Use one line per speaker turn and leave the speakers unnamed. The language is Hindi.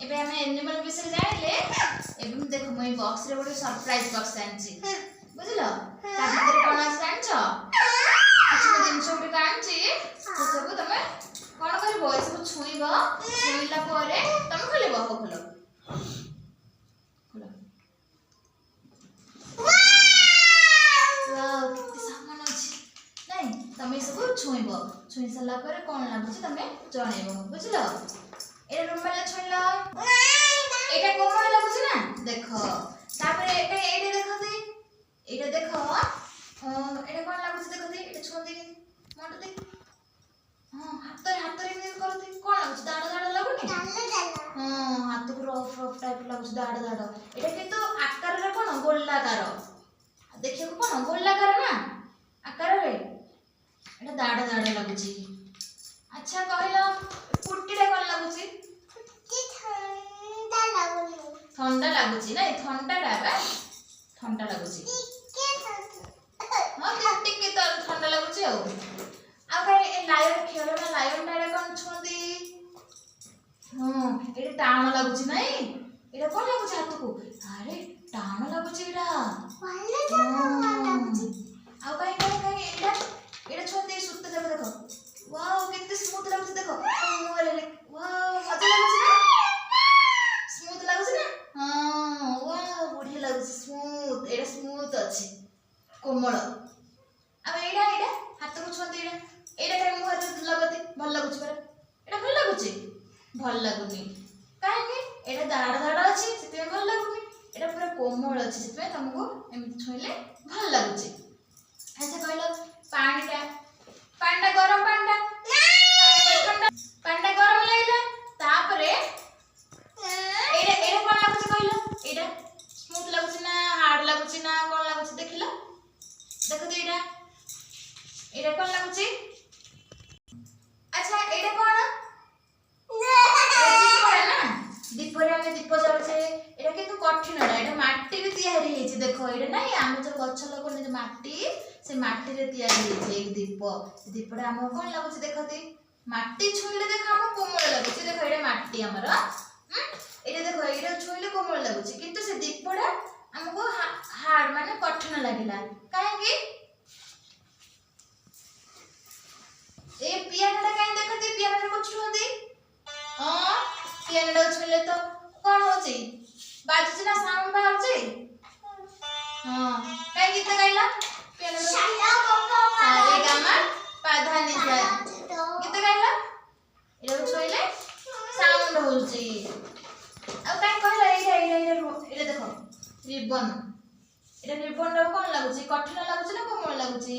एबे हमें एनिमल विषय जाइले एबे देखो मैं बॉक्स रे गोटे सरप्राइज बॉक्स आनछि बुझलो ता भीतर कोन अछि जानछो कुछ दिन छोटे कांची तो सब तमे कोन करबो ए सब छुईबो छुईला परे तमे खोलबो हो खोलो खोलो वाओ कितने सामान अछि नहीं तमे सब छुईबो छुई सला परे कोन लागुछि तमे जणैबो बुझलो ए रुमाल छुईलो एटा कोमल लागुछि ना देखो तापरे एटा देखो ती एटा देखो एटा कोन लागुछि देखो ती एटा छुंदी मोंड ती हां हाथ रे करती कोन लागुछि दाड़ दाड़ लागुनी हां हाथ को रफ रफ टाइप लागुछि दाड़ दाड़ एटा किंतु आकार रे कोन गोलाकार देखियो कोन गोलाकार ना आकार रे एटा दाड़ दाड़ लागुछि अच्छा कहलो पुट्टी रे कोन लागुछि ठंडा लागुछि नहीं ठंडा डाबा ठंडा लागुछि हां टिके तो ठंडा लागुछि आ कहीं ए लायन खेलो ना लायन डाडे कोन छुंदी हां एटा टाण लागुछि नहीं एटा कोन लागुछि हाथ को अरे टाण लागुछि एटा लागुछि आ कहीं एटा छुंदी सुत्ते देखो वाओ कितने स्मूथ लागुछि देखो मोरे वाओ मजा लागुछि ना स्मूथ लागुछि ना हां वाओ बढ़िया लागुछि स्मूथ एटा स्मूथ अछि कोमल अब एटा हाथ को छुंदी एटा के मुह हाथ लगती भल लागुछि पर एटा भल लागुछि भल लागुनी काहे कि एटा दाड़ दाड़ अछि सेते भल लागुनी एटा पूरा कोमल अछि सेते तुमको एमि छुइले भल लागुछि अच्छा कहलो पांडा गरम पांडा पांडा गरम लागला तापरे एटा कोन लागुछि कहलो एटा स्मूथ लागुछि ना हार्ड लागुछि ना कोन लागुछि देखिलो देखो तो एटा कोन लागुछि अच्छा एटा कोन दीप रे हम दीप जलछे एटा किंतु कठिन एटा माटी रे तयारी हेछि देखो एटा नै हम जो गछ लगोने जो माटी से माटी रे तयारी हेछि एक दीपडा हम कोन लागुछि देखो ती माटी छुइले देखो हम कोमल लागुछि देखो एटा माटी हमर एटा देखो एटा छुइले कोमल लागुछि किंतु से दीपडा हमको हार्ड माने कठिन लागिला काहे कि ए पियानोटा काहे देखते पियानो को छुंदी हां पियानोटा छुले तो कोन होची बाजुची ना साउंड बाहरची हां काहे गीत गाइला पियानो सारे गामा पाधा नि सा गीत गाइला एटा छुले साउंड होची अब काहे कहला एटा देखो रिबन एटा रिबन रो कोन लागुची कठिन लागुची ना कोमल लागुची